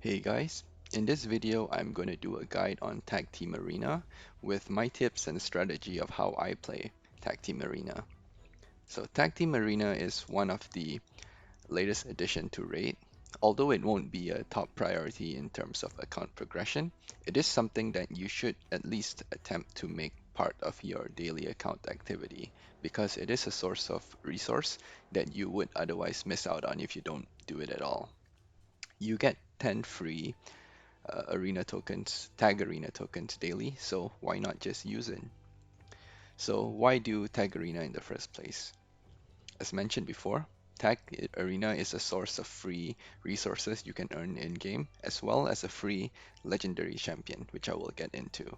Hey guys, in this video I'm going to do a guide on Tag Team Arena with my tips and strategy of how I play Tag Team Arena. So Tag Team Arena is one of the latest addition to Raid. Although it won't be a top priority in terms of account progression, it is something that you should at least attempt to make part of your daily account activity because it is a source of resource that you would otherwise miss out on if you don't do it at all. You get 10 free arena tokens, tag arena tokens daily, so why not just use it? So why do tag arena in the first place? As mentioned before, tag arena is a source of free resources you can earn in game, as well as a free legendary champion, which I will get into.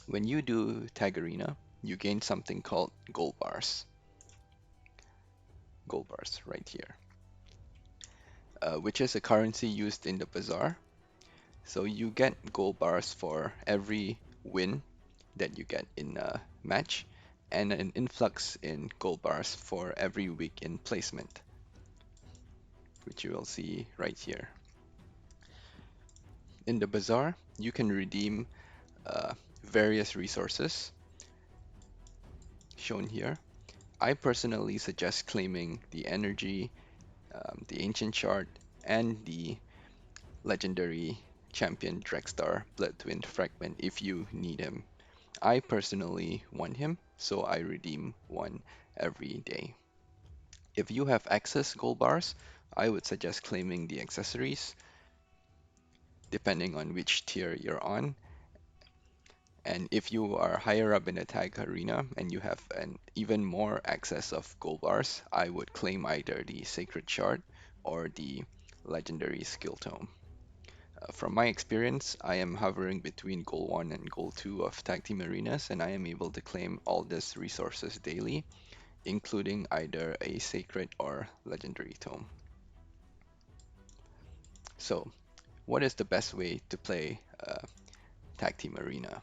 When you do tag arena, you gain something called gold bars right here, which is a currency used in the Bazaar. So you get gold bars for every win that you get in a match, and an influx in gold bars for every week in placement, which you will see right here. In the Bazaar, you can redeem uh, various resources shown here. I personally suggest claiming the energy, the ancient shard, and the legendary champion Drexthar Fragment if you need him. I personally want him, so I redeem one every day. If you have access gold bars, I would suggest claiming the accessories depending on which tier you're on. And if you are higher up in the tag arena and you have an even more access of gold bars, I would claim either the Sacred Shard or the Legendary Skill Tome. From my experience, I am hovering between Gold 1 and Gold 2 of Tag Team Arenas, and I am able to claim all these resources daily, including either a Sacred or Legendary Tome. So, what is the best way to play Tag Team Arena?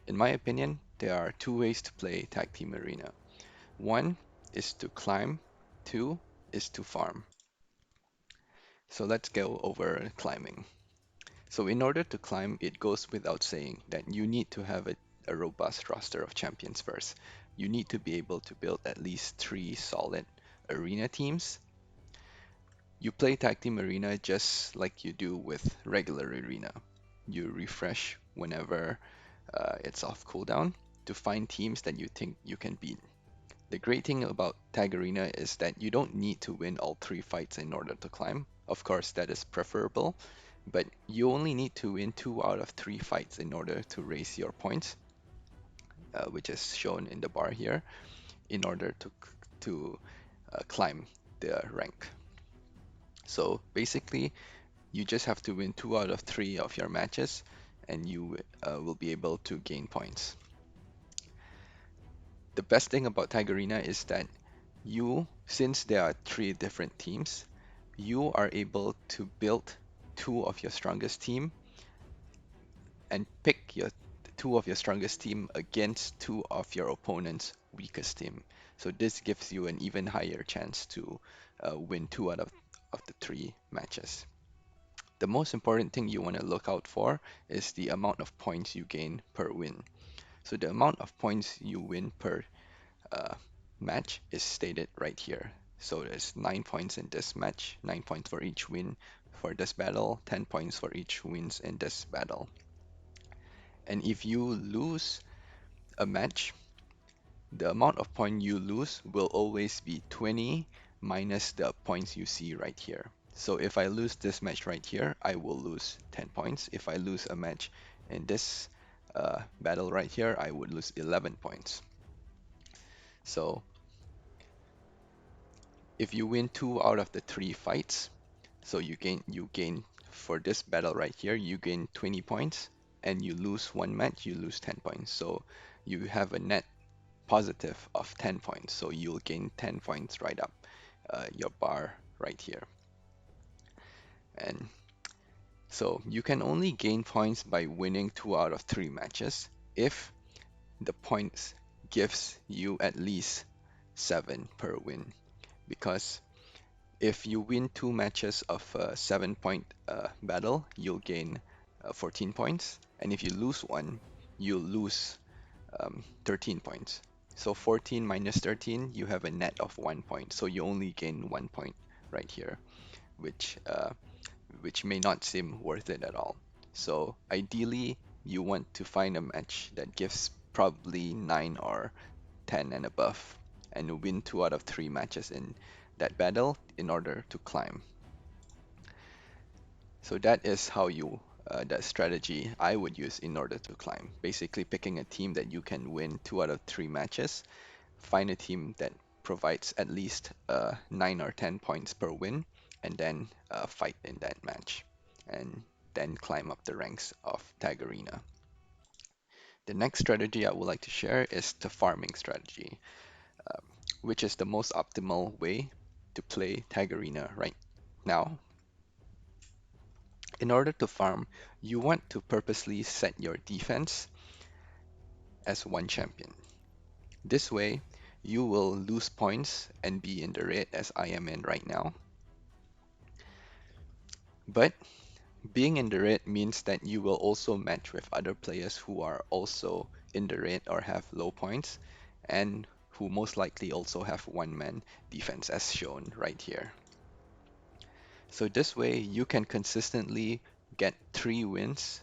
In my opinion, there are two ways to play Tag Team Arena. One is to climb, two is to farm. So let's go over climbing. So in order to climb, it goes without saying that you need to have a robust roster of champions first. You need to be able to build at least 3 solid arena teams. You play Tag Team Arena just like you do with regular arena. You refresh whenever it's off cooldown to find teams that you think you can beat. The great thing about Tag Arena is that you don't need to win all 3 fights in order to climb. Of course, that is preferable, but you only need to win 2 out of 3 fights in order to raise your points, which is shown in the bar here, in order to climb the rank. So basically, you just have to win 2 out of 3 of your matches, and you will be able to gain points. The best thing about Tag Arena is that since there are 3 different teams, you are able to build 2 of your strongest team and pick your 2 of your strongest team against 2 of your opponent's weakest team. So this gives you an even higher chance to win 2 out of the 3 matches. The most important thing you want to look out for is the amount of points you gain per win. So the amount of points you win per uh, match is stated right here. So there's 9 points in this match, 9 points for each win for this battle, 10 points for each wins in this battle. And if you lose a match, the amount of points you lose will always be 20 minus the points you see right here. So if I lose this match right here, I will lose 10 points. If I lose a match in this battle right here, I would lose 11 points. So if you win 2 out of the 3 fights, so you gain for this battle right here, you gain 20 points, and you lose 1 match, you lose 10 points. So you have a net positive of 10 points. So you'll gain 10 points right up your bar right here. And so you can only gain points by winning 2 out of 3 matches if the points gives you at least 7 per win, because If you win two matches of a 7 point battle, you'll gain 14 points. And if you lose one, you'll lose 13 points. So 14 minus 13, you have a net of 1 point. So you only gain 1 point right here, which which may not seem worth it at all. So ideally, you want to find a match that gives probably 9 or 10 and above, and win 2 out of 3 matches in that battle in order to climb. So that is how that strategy I would use in order to climb. Basically, picking a team that you can win 2 out of 3 matches, find a team that provides at least 9 or 10 points per win, and then fight in that match, and then climb up the ranks of Tag Arena. The next strategy I would like to share is the farming strategy, um, which is the most optimal way to play Tag Arena right now. In order to farm, you want to purposely set your defense as one champion. This way, you will lose points and be in the red as I am in right now. But being in the red means that you will also match with other players who are also in the red or have low points, and who most likely also have one-man defense as shown right here. So this way you can consistently get 3 wins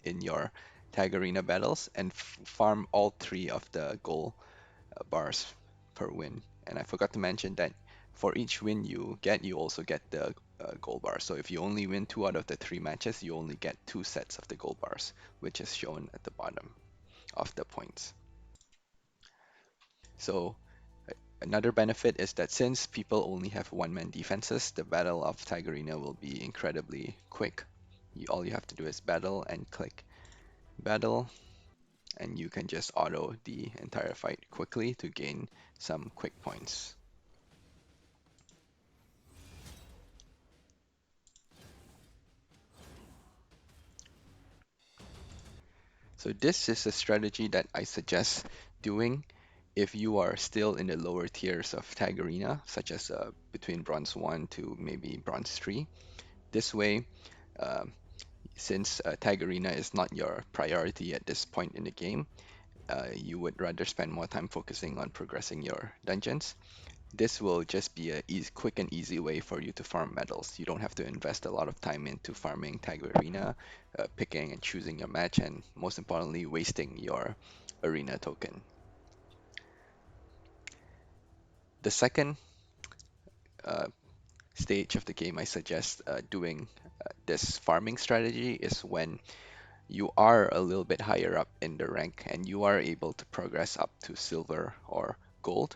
in your Tag Arena battles and farm all 3 of the gold bars per win. And I forgot to mention that for each win you get, you also get the gold bar. So if you only win 2 out of the 3 matches, you only get 2 sets of the gold bars, which is shown at the bottom of the points. So another benefit is that since people only have one-man defenses, the battle of Tag Arena will be incredibly quick. All you have to do is battle and click battle, and you can just auto the entire fight quickly to gain some quick points. So this is a strategy that I suggest doing if you are still in the lower tiers of Tag Arena, such as between Bronze 1 to maybe Bronze 3. This way, um, since Tag Arena is not your priority at this point in the game, you would rather spend more time focusing on progressing your dungeons. This will just be a quick and easy way for you to farm medals. You don't have to invest a lot of time into farming Tag Arena, picking and choosing your match, and most importantly, wasting your arena token. The second uh, stage of the game I suggest doing this farming strategy is when you are a little bit higher up in the rank and you are able to progress up to silver or gold.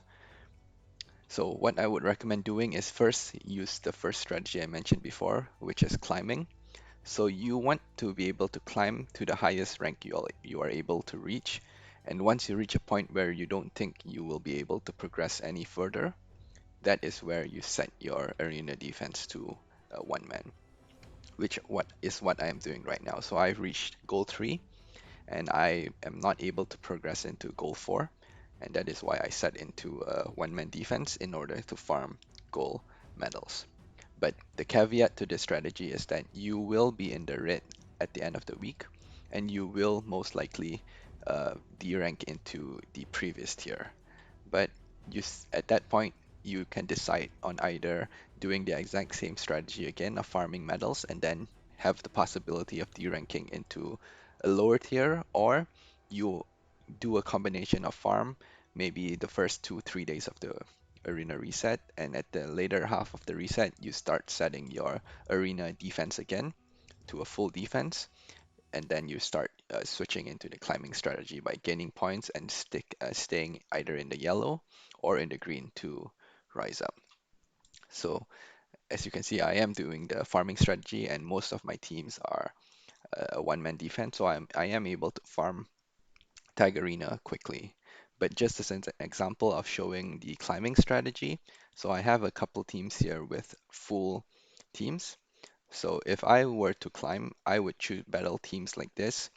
So what I would recommend doing is first use the first strategy I mentioned before, which is climbing. So you want to be able to climb to the highest rank you are able to reach. And once you reach a point where you don't think you will be able to progress any further, that is where you set your arena defense to one man, which what I am doing right now. So I've reached goal 3 and I am not able to progress into goal 4, and that is why I set into one-man defense in order to farm gold medals. But the caveat to this strategy is that you will be in the red at the end of the week, and you will most likely derank into the previous tier. But at that point, you can decide on either doing the exact same strategy again of farming medals and then have the possibility of deranking into a lower tier, or you do a combination of farm, maybe the first 2, 3 days of the arena reset, and at the later half of the reset, you start setting your arena defense again to a full defense, and then you start switching into the climbing strategy by gaining points and staying either in the yellow or in the green to rise up. So as you can see, I am doing the farming strategy, and most of my teams are a one-man defense, so I am able to farm Tag Arena quickly. But just as an example of showing the climbing strategy, so I have a couple teams here with full teams. So if I were to climb, I would choose battle teams like this.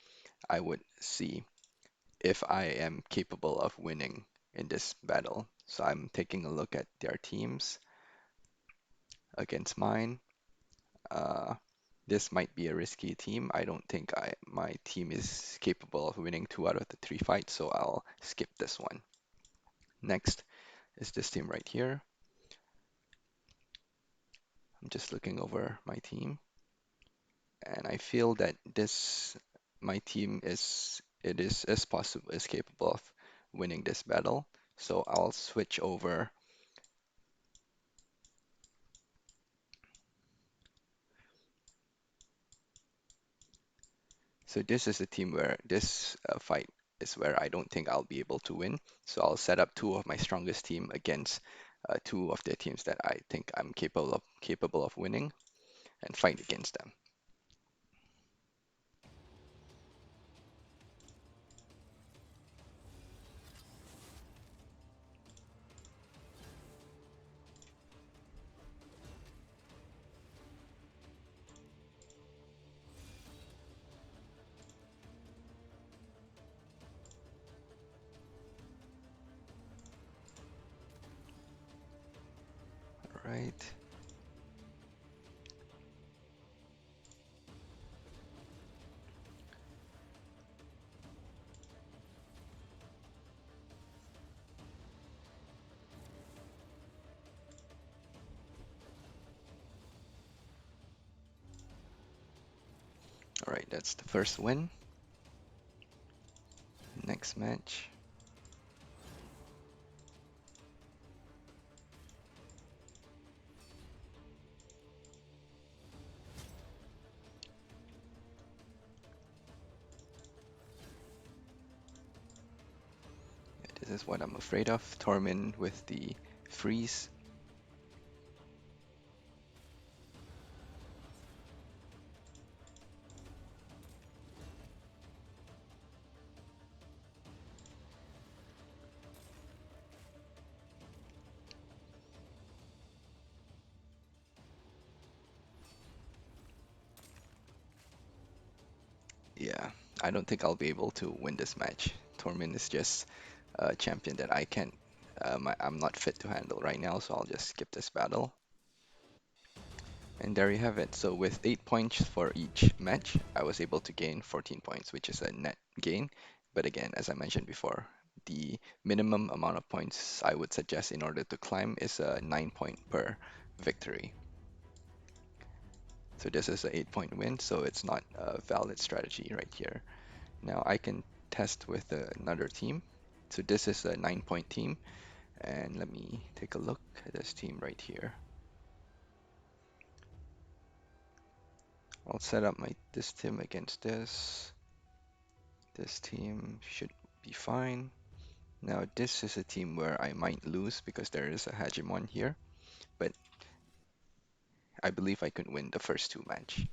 I would see if I am capable of winning in this battle. So I'm taking a look at their teams. against mine. Uh, this might be a risky team. I don't think my team is capable of winning 2 out of the 3 fights, so I'll skip this one. Next is this team right here. I'm just looking over my team, and I feel that my team is possible is capable of winning this battle. So I'll switch over. So this is a team where this fight is where I don't think I'll be able to win. So I'll set up two of my strongest team against two of the teams that I think I'm capable of winning and fight against them. All right. All right, that's the first win. Next match. This is what I'm afraid of. Tormin with the freeze. Yeah, I don't think I'll be able to win this match. Tormin is just a champion that I'm not fit to handle right now, so I'll just skip this battle. And there you have it. So with 8 points for each match, I was able to gain 14 points, which is a net gain. But again, as I mentioned before, the minimum amount of points I would suggest in order to climb is a 9 point per victory. So this is an 8 point win, so it's not a valid strategy right here. Now I can test with another team. So this is a 9 point team, and let me take a look at this team right here. I'll set up this team against this. This team should be fine. Now this is a team where I might lose because there is a Hegemon here, but I believe I can win the first two match.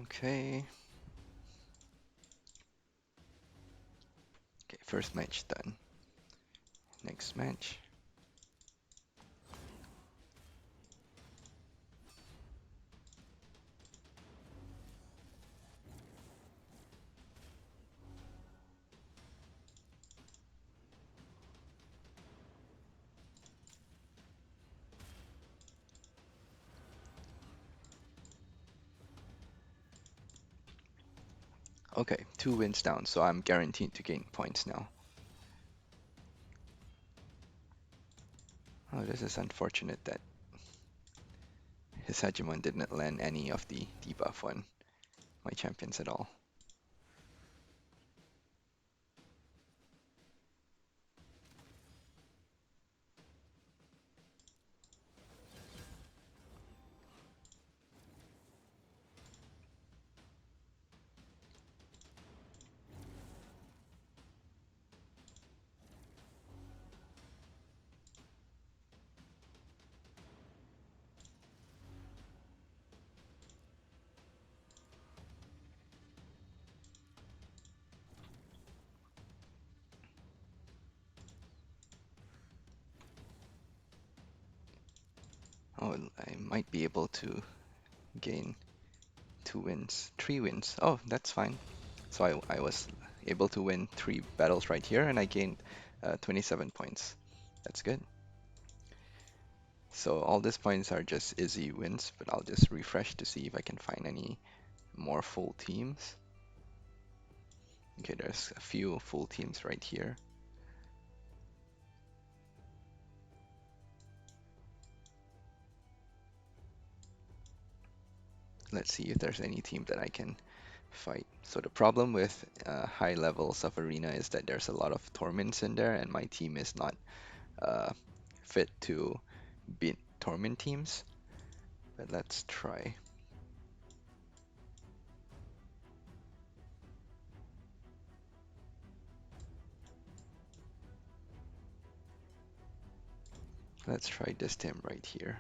Okay. Okay, first match done. Next match. Okay, 2 wins down, so I'm guaranteed to gain points now. Oh, this is unfortunate that his Hegemon didn't land any of the debuff on my champions at all. Oh, I might be able to gain 2 wins, 3 wins. Oh, that's fine. So I was able to win 3 battles right here, and I gained 27 points. That's good. So all these points are just easy wins, but I'll just refresh to see if I can find any more full teams. Okay, there's a few full teams right here. Let's see if there's any team that I can fight. So the problem with high levels of arena is that there's a lot of torments in there, and my team is not uh, fit to beat torment teams. But let's try. Let's try this team right here.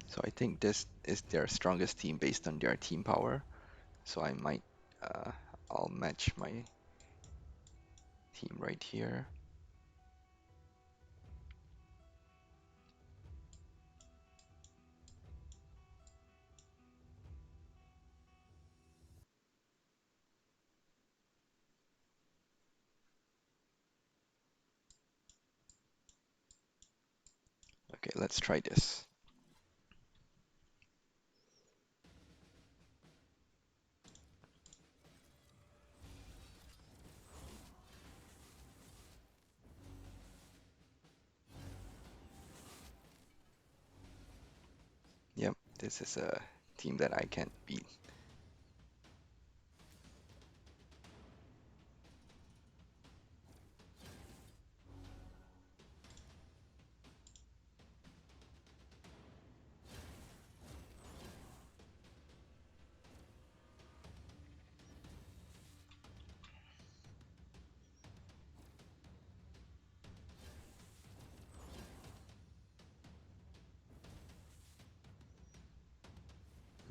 So I think this is their strongest team based on their team power. So I might, uh, I'll match my team right here. Okay, let's try this. Yep, this is a team that I can't beat.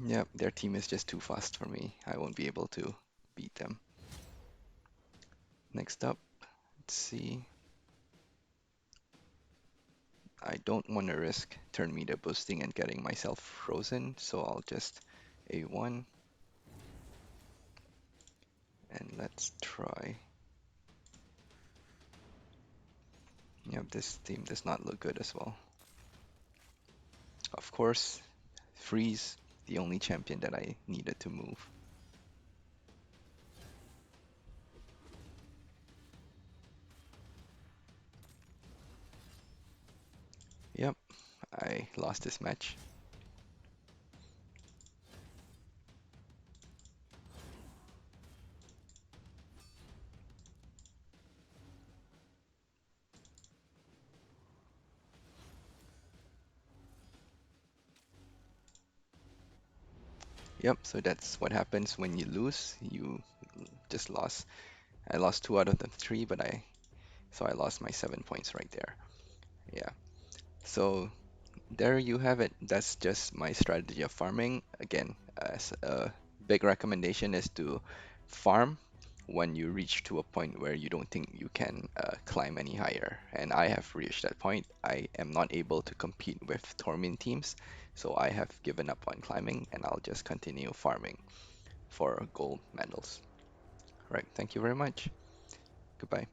Yep, their team is just too fast for me. I won't be able to beat them. Next up, let's see. I don't want to risk turn meter boosting and getting myself frozen, so I'll just A1. And let's try. Yep, this team does not look good as well. Of course, freeze, the only champion that I needed to move. Yep, I lost this match. Yep, so that's what happens when you lose. You just lost. I lost 2 out of the 3, but I lost my 7 points right there. Yeah. So there you have it. That's just my strategy of farming. Again, as a big recommendation is to farm when you reach to a point where you don't think you can climb any higher. And I have reached that point. I am not able to compete with Torment teams, so I have given up on climbing and I'll just continue farming for gold medals. All right, thank you very much. Goodbye.